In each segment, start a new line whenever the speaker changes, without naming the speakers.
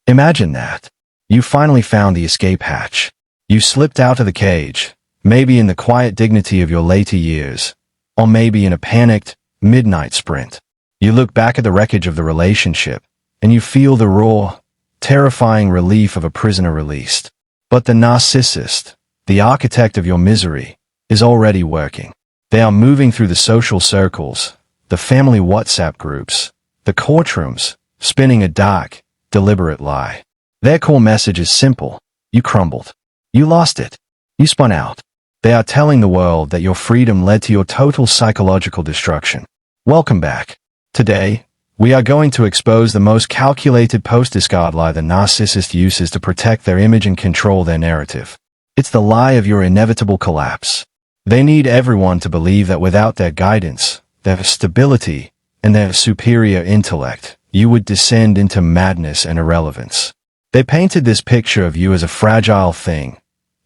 Imagine that. You finally found the escape hatch. You slipped out of the cage, maybe in the quiet dignity of your later years, or maybe in a panicked, midnight sprint. You look back at the wreckage of the relationship, and you feel the raw, terrifying relief of a prisoner released. But the narcissist, the architect of your misery, is already working. They are moving through the social circles, the family WhatsApp groups, the courtrooms, spinning a dark, deliberate lie. Their core message is simple. You crumbled. You lost it. You spun out. They are telling the world that your freedom led to your total psychological destruction. Welcome back. Today, we are going to expose the most calculated post-discard lie the narcissist uses to protect their image and control their narrative. It's the lie of your inevitable collapse. They need everyone to believe that without their guidance, their stability, and their superior intellect, you would descend into madness and irrelevance. They painted this picture of you as a fragile thing,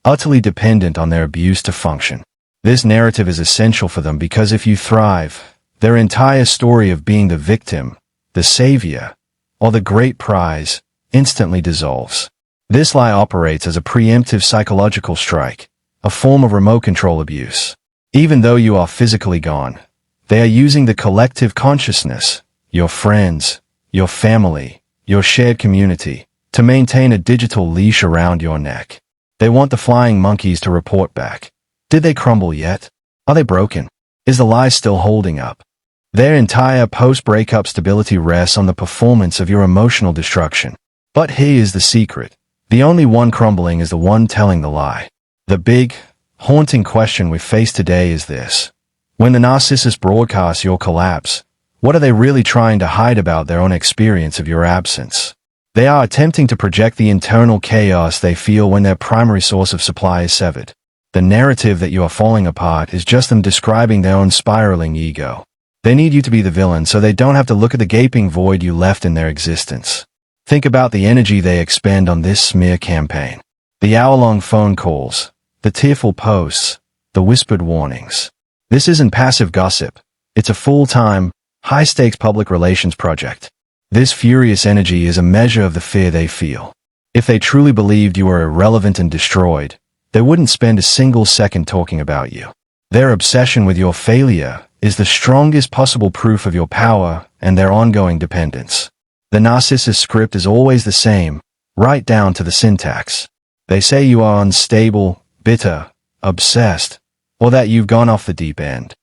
utterly dependent on their abuse to function. This narrative is essential for them because if you thrive, their entire story of being the victim, the savior, or the great prize instantly dissolves. This lie operates as a preemptive psychological strike, a form of remote control abuse. Even though you are physically gone, they are using the collective consciousness, your friends, your family, your shared community, to maintain a digital leash around your neck. They want the flying monkeys to report back. Did they crumble yet? Are they broken? Is the lie still holding up? Their entire post-breakup stability rests on the performance of your emotional destruction. But here is the secret. The only one crumbling is the one telling the lie. The big, haunting question we face today is this. When the narcissist broadcasts your collapse, what are they really trying to hide about their own experience of your absence? They are attempting to project the internal chaos they feel when their primary source of supply is severed. The narrative that you are falling apart is just them describing their own spiraling ego. They need you to be the villain so they don't have to look at the gaping void you left in their existence. Think about the energy they expend on this smear campaign. The hour-long phone calls, the tearful posts, the whispered warnings. This isn't passive gossip. It's a full-time, high-stakes public relations project. This furious energy is a measure of the fear they feel. If they truly believed you were irrelevant and destroyed, they wouldn't spend a single second talking about you. Their obsession with your failure is the strongest possible proof of your power and their ongoing dependence. The narcissist script is always the same, right down to the syntax. They say you are unstable, bitter, obsessed, or that you've gone off the deep end.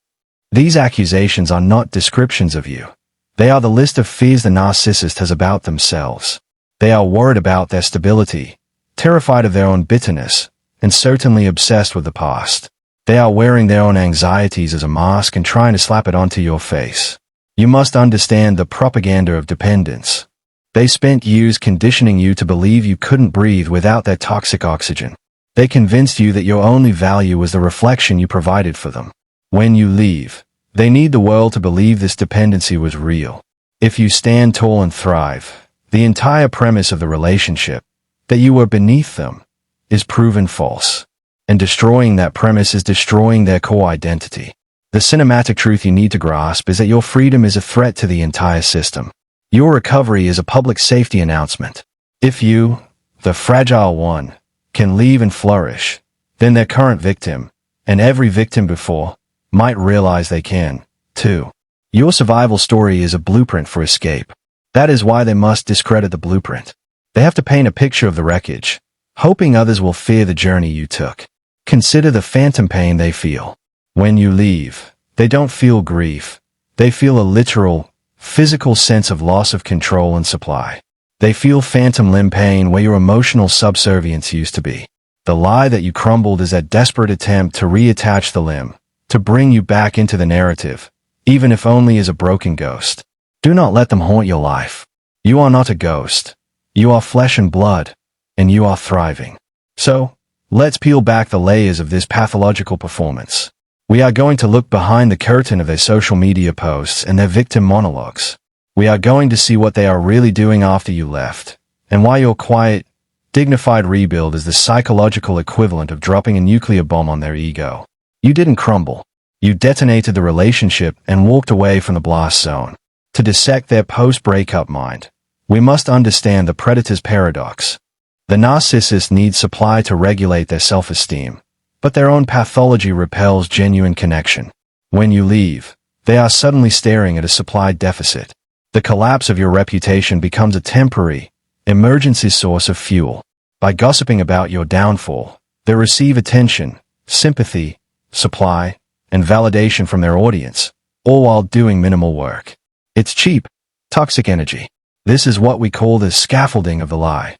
These accusations are not descriptions of you. They are the list of fears the narcissist has about themselves. They are worried about their stability, terrified of their own bitterness, and certainly obsessed with the past. They are wearing their own anxieties as a mask and trying to slap it onto your face. You must understand the propaganda of dependence. They spent years conditioning you to believe you couldn't breathe without their toxic oxygen. They convinced you that your only value was the reflection you provided for them. When you leave, they need the world to believe this dependency was real. If you stand tall and thrive, the entire premise of the relationship, that you were beneath them, is proven false. And destroying that premise is destroying their core identity. The cinematic truth you need to grasp is that your freedom is a threat to the entire system. Your recovery is a public safety announcement. If you, the fragile one, can leave and flourish, then their current victim, and every victim before, might realize they can, too. Your survival story is a blueprint for escape. That is why they must discredit the blueprint. They have to paint a picture of the wreckage, hoping others will fear the journey you took. Consider the phantom pain they feel. When you leave, they don't feel grief. They feel a literal, physical sense of loss of control and supply. They feel phantom limb pain where your emotional subservience used to be. The lie that you crumbled is that desperate attempt to reattach the limb, to bring you back into the narrative, even if only as a broken ghost. Do not let them haunt your life. You are not a ghost. You are flesh and blood, and you are thriving. So, let's peel back the layers of this pathological performance. We are going to look behind the curtain of their social media posts and their victim monologues. We are going to see what they are really doing after you left, and why your quiet, dignified rebuild is the psychological equivalent of dropping a nuclear bomb on their ego. You didn't crumble. You detonated the relationship and walked away from the blast zone. To dissect their post-breakup mind, We must understand the predator's paradox. The narcissist needs supply to regulate their self-esteem, but their own pathology repels genuine connection. When you leave, they are suddenly staring at a supply deficit. The collapse of your reputation becomes a temporary, emergency source of fuel. By gossiping about your downfall, they receive attention, sympathy, supply, and validation from their audience, all while doing minimal work. It's cheap, toxic energy. This is what we call the scaffolding of the lie.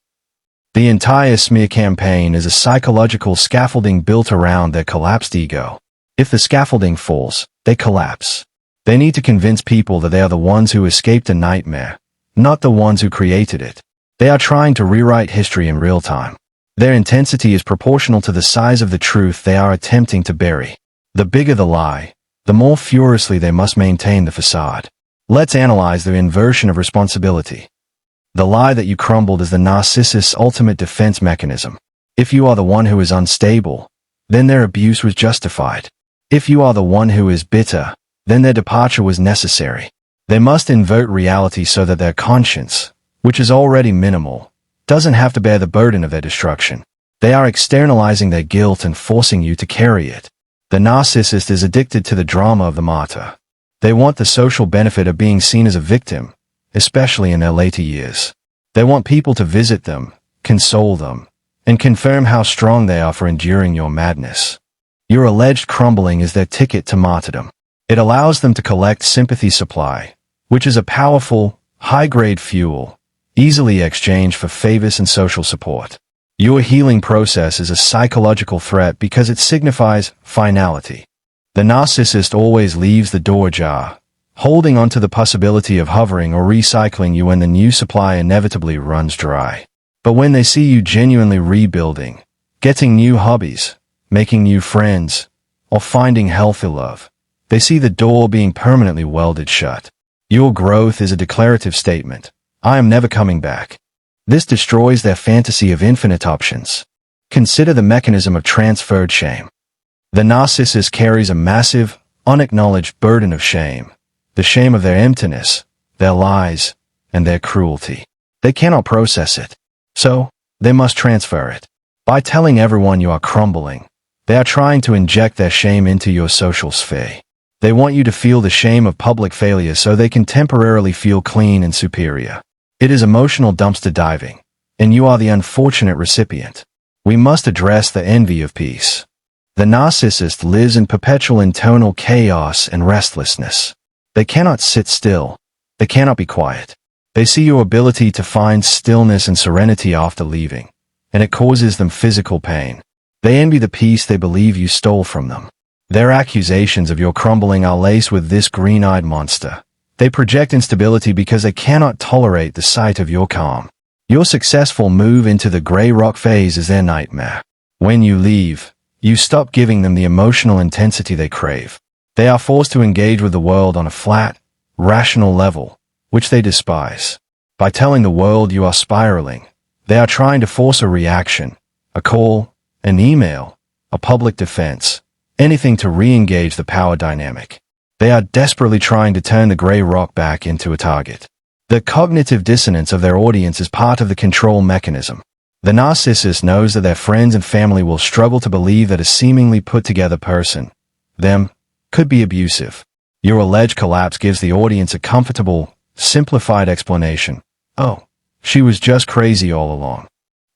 The entire smear campaign is a psychological scaffolding built around their collapsed ego. If the scaffolding falls, they collapse. They need to convince people that they are the ones who escaped a nightmare, not the ones who created it. They are trying to rewrite history in real time. Their intensity is proportional to the size of the truth they are attempting to bury. The bigger the lie, the more furiously they must maintain the facade. Let's analyze the inversion of responsibility. The lie that you crumbled is the narcissist's ultimate defense mechanism. If you are the one who is unstable, then their abuse was justified. If you are the one who is bitter, then their departure was necessary. They must invert reality so that their conscience, which is already minimal, doesn't have to bear the burden of their destruction. They are externalizing their guilt and forcing you to carry it. The narcissist is addicted to the drama of the martyr. They want the social benefit of being seen as a victim, especially in their later years. They want people to visit them, console them, and confirm how strong they are for enduring your madness. Your alleged crumbling is their ticket to martyrdom. It allows them to collect sympathy supply, which is a powerful, high-grade fuel, easily exchanged for favors and social support. Your healing process is a psychological threat because it signifies finality. The narcissist always leaves the door ajar, holding on to the possibility of hovering or recycling you when the new supply inevitably runs dry. But when they see you genuinely rebuilding, getting new hobbies, making new friends, or finding healthy love, they see the door being permanently welded shut. Your growth is a declarative statement. I am never coming back. This destroys their fantasy of infinite options. Consider the mechanism of transferred shame. The narcissist carries a massive, unacknowledged burden of shame. The shame of their emptiness, their lies, and their cruelty. They cannot process it. So, they must transfer it. By telling everyone you are crumbling, they are trying to inject their shame into your social sphere. They want you to feel the shame of public failure so they can temporarily feel clean and superior. It is emotional dumpster diving, and you are the unfortunate recipient. We must address the envy of peace. The narcissist lives in perpetual internal chaos and restlessness. They cannot sit still. They cannot be quiet. They see your ability to find stillness and serenity after leaving, and it causes them physical pain. They envy the peace they believe you stole from them. Their accusations of your crumbling are laced with this green-eyed monster. They project instability because they cannot tolerate the sight of your calm. Your successful move into the gray rock phase is their nightmare. When you leave, you stop giving them the emotional intensity they crave. They are forced to engage with the world on a flat, rational level, which they despise. By telling the world you are spiraling, they are trying to force a reaction, a call, an email, a public defense, anything to re-engage the power dynamic. They are desperately trying to turn the gray rock back into a target. The cognitive dissonance of their audience is part of the control mechanism. The narcissist knows that their friends and family will struggle to believe that a seemingly put-together person, them, could be abusive. Your alleged collapse gives the audience a comfortable, simplified explanation. Oh, she was just crazy all along.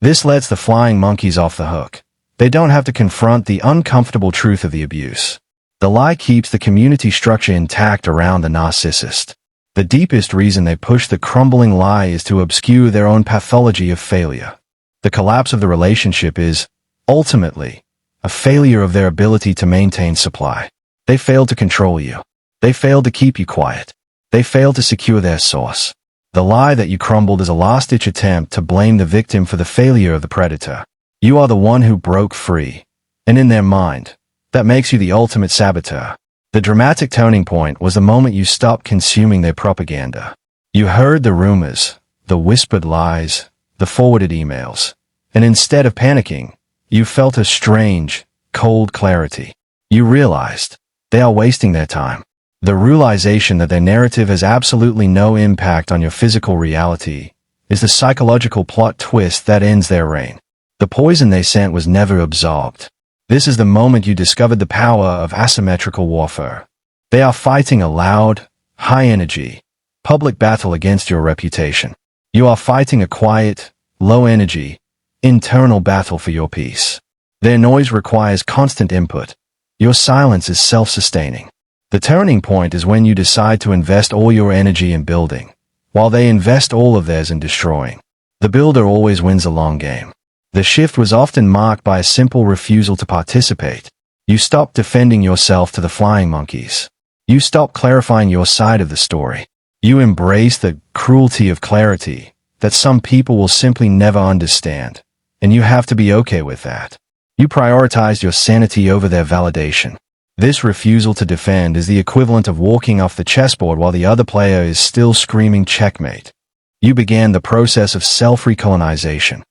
This lets the flying monkeys off the hook. They don't have to confront the uncomfortable truth of the abuse. The lie keeps the community structure intact around the narcissist. The deepest reason they push the crumbling lie is to obscure their own pathology of failure. The collapse of the relationship is, ultimately, a failure of their ability to maintain supply. They failed to control you. They failed to keep you quiet. They failed to secure their source. The lie that you crumbled is a last-ditch attempt to blame the victim for the failure of the predator. You are the one who broke free. And in their mind, that makes you the ultimate saboteur. The dramatic turning point was the moment you stopped consuming their propaganda. You heard the rumors, the whispered lies, the forwarded emails, and instead of panicking, you felt a strange, cold clarity. You realized they are wasting their time. The realization that their narrative has absolutely no impact on your physical reality is the psychological plot twist that ends their reign. The poison they sent was never absorbed. This is the moment you discovered the power of asymmetrical warfare. They are fighting a loud, high-energy, public battle against your reputation. You are fighting a quiet, low-energy, internal battle for your peace. Their noise requires constant input. Your silence is self-sustaining. The turning point is when you decide to invest all your energy in building, while they invest all of theirs in destroying. The builder always wins the long game. The shift was often marked by a simple refusal to participate. You stopped defending yourself to the flying monkeys. You stopped clarifying your side of the story. You embraced the cruelty of clarity that some people will simply never understand, and you have to be okay with that. You prioritized your sanity over their validation. This refusal to defend is the equivalent of walking off the chessboard while the other player is still screaming checkmate. You began the process of self-recolonization.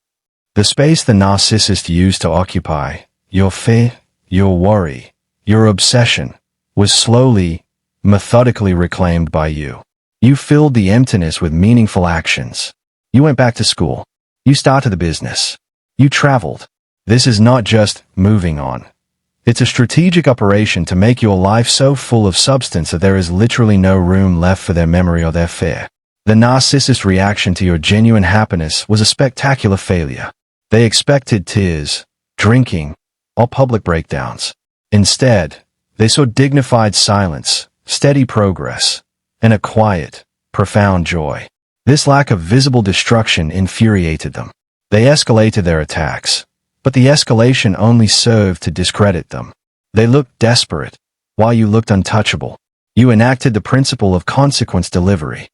The space the narcissist used to occupy, your fear, your worry, your obsession, was slowly, methodically reclaimed by you. You filled the emptiness with meaningful actions. You went back to school. You started a business. You traveled. This is not just moving on. It's a strategic operation to make your life so full of substance that there is literally no room left for their memory or their fear. The narcissist's reaction to your genuine happiness was a spectacular failure. They expected tears, drinking, or public breakdowns. Instead, they saw dignified silence, steady progress, and a quiet, profound joy. This lack of visible destruction infuriated them. They escalated their attacks, but the escalation only served to discredit them. They looked desperate, while you looked untouchable. You enacted the principle of consequence delivery.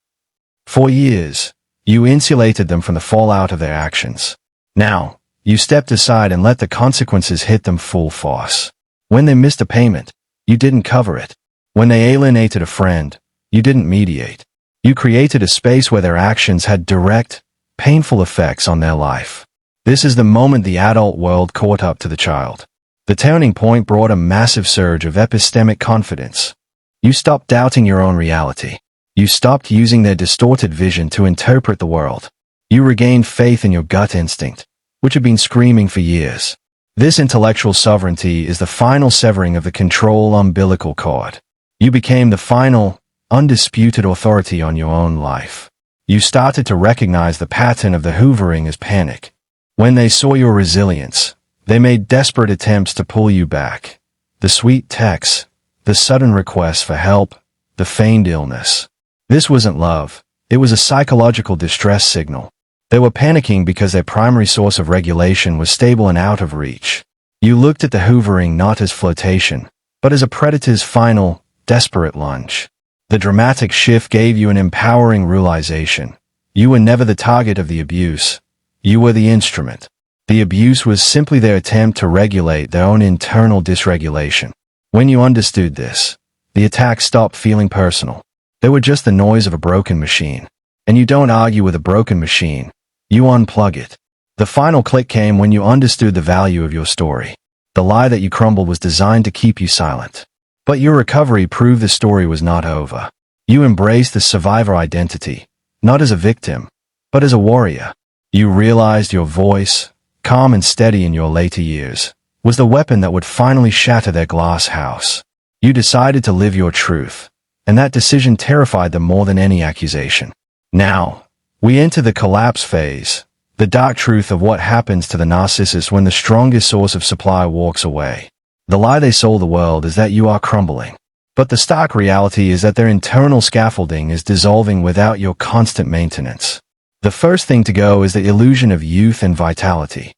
For years, you insulated them from the fallout of their actions. Now, you stepped aside and let the consequences hit them full force. When they missed a payment, you didn't cover it. When they alienated a friend, you didn't mediate. You created a space where their actions had direct, painful effects on their life. This is the moment the adult world caught up to the child. The turning point brought a massive surge of epistemic confidence. You stopped doubting your own reality. You stopped using their distorted vision to interpret the world. You regained faith in your gut instinct, which had been screaming for years. This intellectual sovereignty is the final severing of the control umbilical cord. You became the final, undisputed authority on your own life. You started to recognize the pattern of the hoovering as panic. When they saw your resilience, they made desperate attempts to pull you back. The sweet texts, the sudden requests for help, the feigned illness. This wasn't love. It was a psychological distress signal. They were panicking because their primary source of regulation was stable and out of reach. You looked at the hoovering not as flirtation, but as a predator's final, desperate lunge. The dramatic shift gave you an empowering realization. You were never the target of the abuse. You were the instrument. The abuse was simply their attempt to regulate their own internal dysregulation. When you understood this, the attack stopped feeling personal. They were just the noise of a broken machine. And you don't argue with a broken machine. You unplug it. The final click came when you understood the value of your story. The lie that you crumbled was designed to keep you silent. But your recovery proved the story was not over. You embraced the survivor identity, not as a victim, but as a warrior. You realized your voice, calm and steady in your later years, was the weapon that would finally shatter their glass house. You decided to live your truth, and that decision terrified them more than any accusation. Now, we enter the collapse phase, the dark truth of what happens to the narcissist when the strongest source of supply walks away. The lie they sold the world is that you are crumbling. But the stark reality is that their internal scaffolding is dissolving without your constant maintenance. The first thing to go is the illusion of youth and vitality.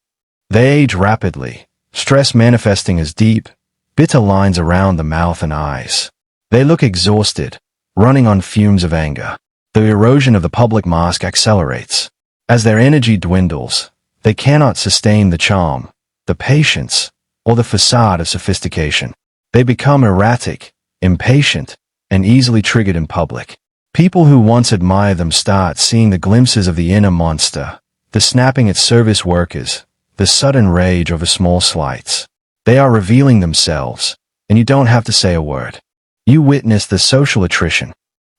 They age rapidly, stress manifesting as deep, bitter lines around the mouth and eyes. They look exhausted, running on fumes of anger. The erosion of the public mask accelerates. As their energy dwindles, they cannot sustain the charm, the patience, or the facade of sophistication. They become erratic, impatient, and easily triggered in public. People who once admired them start seeing the glimpses of the inner monster, the snapping at service workers, the sudden rage over small slights. They are revealing themselves, and you don't have to say a word. You witness the social attrition.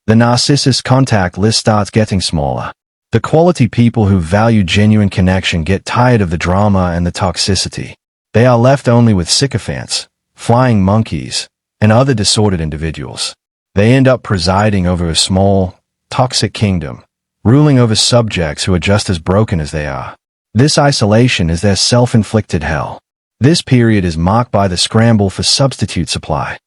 The narcissist's contact list starts getting smaller. The quality people who value genuine connection get tired of the drama and the toxicity. They are left only with sycophants, flying monkeys, and other disordered individuals. They end up presiding over a small, toxic kingdom, ruling over subjects who are just as broken as they are. This isolation is their self-inflicted hell. This period is marked by the scramble for substitute supply.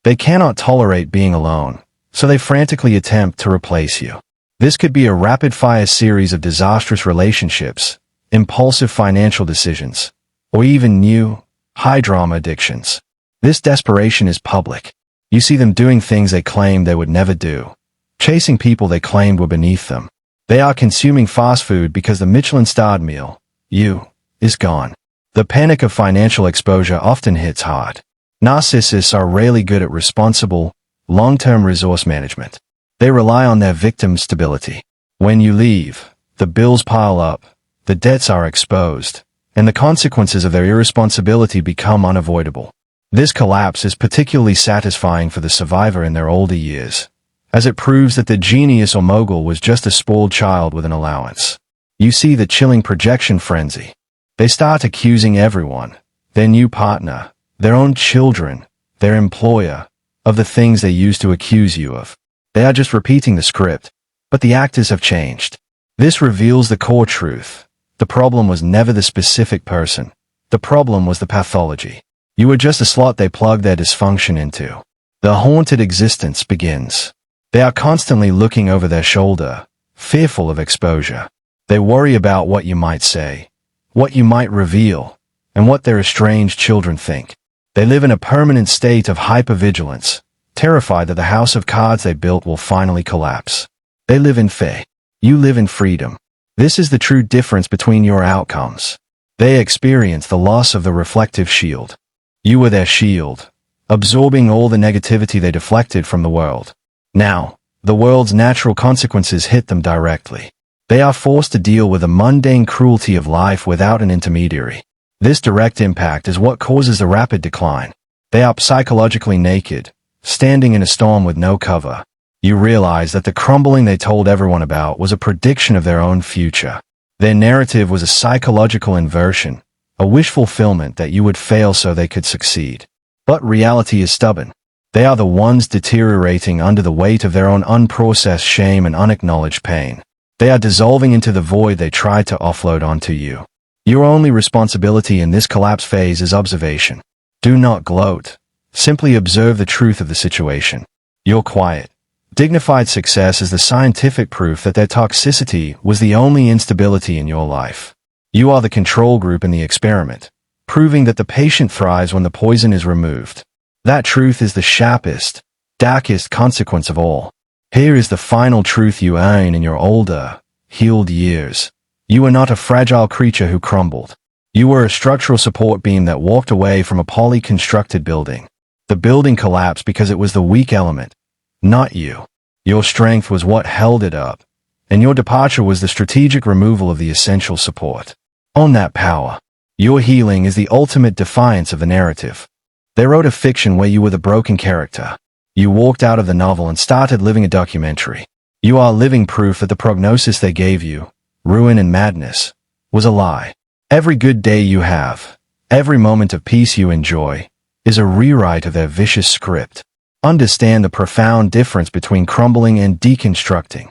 They cannot tolerate being alone, so they frantically attempt to replace you. This could be a rapid-fire series of disastrous relationships, impulsive financial decisions, or even new, high-drama addictions. This desperation is public. You see them doing things they claimed they would never do, chasing people they claimed were beneath them. They are consuming fast food because the Michelin-starred meal, is gone. The panic of financial exposure often hits hard. Narcissists are rarely good at responsible, long-term resource management. They rely on their victim's stability. When you leave, the bills pile up, the debts are exposed, and the consequences of their irresponsibility become unavoidable. This collapse is particularly satisfying for the survivor in their older years, as it proves that the genius or mogul was just a spoiled child with an allowance. You see the chilling projection frenzy. They start accusing everyone, their new partner, their own children, their employer, of the things they used to accuse you of. They are just repeating the script, but the actors have changed. This reveals the core truth. The problem was never the specific person. The problem was the pathology. You were just a slot they plugged their dysfunction into. The haunted existence begins. They are constantly looking over their shoulder, fearful of exposure. They worry about what you might say, what you might reveal, and what their estranged children think. They live in a permanent state of hypervigilance, terrified that the house of cards they built will finally collapse. They live in fear. You live in freedom. This is the true difference between your outcomes. They experience the loss of the reflective shield. You were their shield, absorbing all the negativity they deflected from the world. Now, the world's natural consequences hit them directly. They are forced to deal with the mundane cruelty of life without an intermediary. This direct impact is what causes the rapid decline. They are psychologically naked, standing in a storm with no cover. You realize that the crumbling they told everyone about was a prediction of their own future. Their narrative was a psychological inversion, a wish fulfillment that you would fail so they could succeed. But reality is stubborn. They are the ones deteriorating under the weight of their own unprocessed shame and unacknowledged pain. They are dissolving into the void they tried to offload onto you. Your only responsibility in this collapse phase is observation. Do not gloat. Simply observe the truth of the situation. Your quiet, dignified success is the scientific proof that their toxicity was the only instability in your life. You are the control group in the experiment, proving that the patient thrives when the poison is removed. That truth is the sharpest, darkest consequence of all. Here is the final truth you earn in your older, healed years. You were not a fragile creature who crumbled. You were a structural support beam that walked away from a poorly constructed building. The building collapsed because it was the weak element, not you. Your strength was what held it up, and your departure was the strategic removal of the essential support. Own that power. Your healing is the ultimate defiance of the narrative. They wrote a fiction where you were the broken character. You walked out of the novel and started living a documentary. You are living proof that the prognosis they gave you, ruin and madness, was a lie. Every good day you have, every moment of peace you enjoy, is a rewrite of their vicious script. Understand the profound difference between crumbling and deconstructing.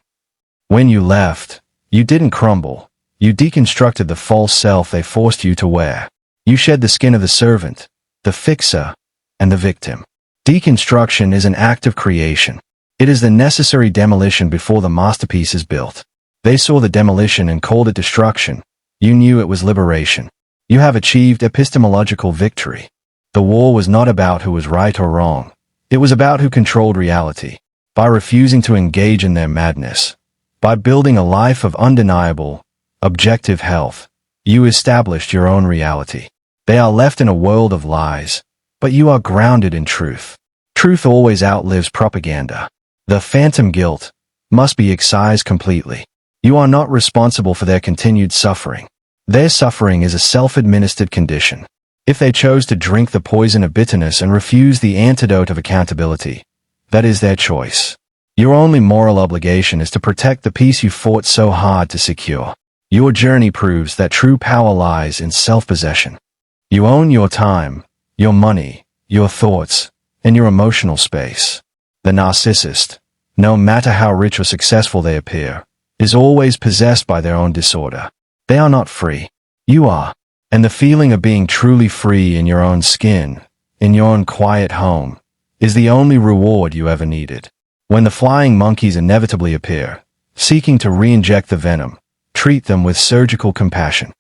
When you left, you didn't crumble. You deconstructed the false self they forced you to wear. You shed the skin of the servant, the fixer, and the victim. Deconstruction is an act of creation. It is the necessary demolition before the masterpiece is built. They saw the demolition and called it destruction. You knew it was liberation. You have achieved epistemological victory. The war was not about who was right or wrong. It was about who controlled reality. By refusing to engage in their madness, by building a life of undeniable, objective health, you established your own reality. They are left in a world of lies, but you are grounded in truth. Truth always outlives propaganda. The phantom guilt must be excised completely. You are not responsible for their continued suffering. Their suffering is a self-administered condition. If they chose to drink the poison of bitterness and refuse the antidote of accountability, that is their choice. Your only moral obligation is to protect the peace you fought so hard to secure. Your journey proves that true power lies in self-possession. You own your time, your money, your thoughts, and your emotional space. The narcissist, no matter how rich or successful they appear, is always possessed by their own disorder. They are not free. You are. And the feeling of being truly free in your own skin, in your own quiet home, is the only reward you ever needed. When the flying monkeys inevitably appear, seeking to re-inject the venom, treat them with surgical compassion.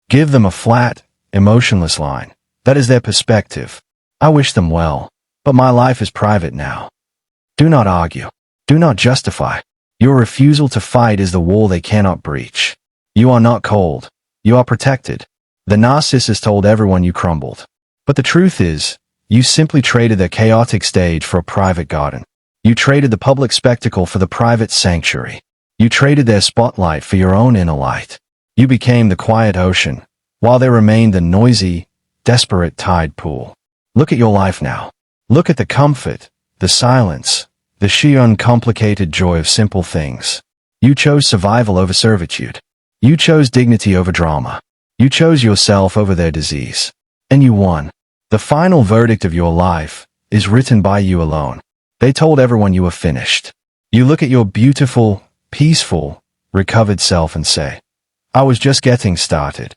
Give them a flat, emotionless line. That is their perspective. I wish them well, but my life is private now. Do not argue. Do not justify. Your refusal to fight is the wall they cannot breach. You are not cold. You are protected. The narcissist told everyone you crumbled. But the truth is, you simply traded their chaotic stage for a private garden. You traded the public spectacle for the private sanctuary. You traded their spotlight for your own inner light. You became the quiet ocean, while they remained the noisy, desperate tide pool. Look at your life now. Look at the comfort, the silence, the sheer uncomplicated joy of simple things. You chose survival over servitude. You chose dignity over drama. You chose yourself over their disease. And you won. The final verdict of your life is written by you alone. They told everyone you were finished. You look at your beautiful, peaceful, recovered self and say, I was just getting started.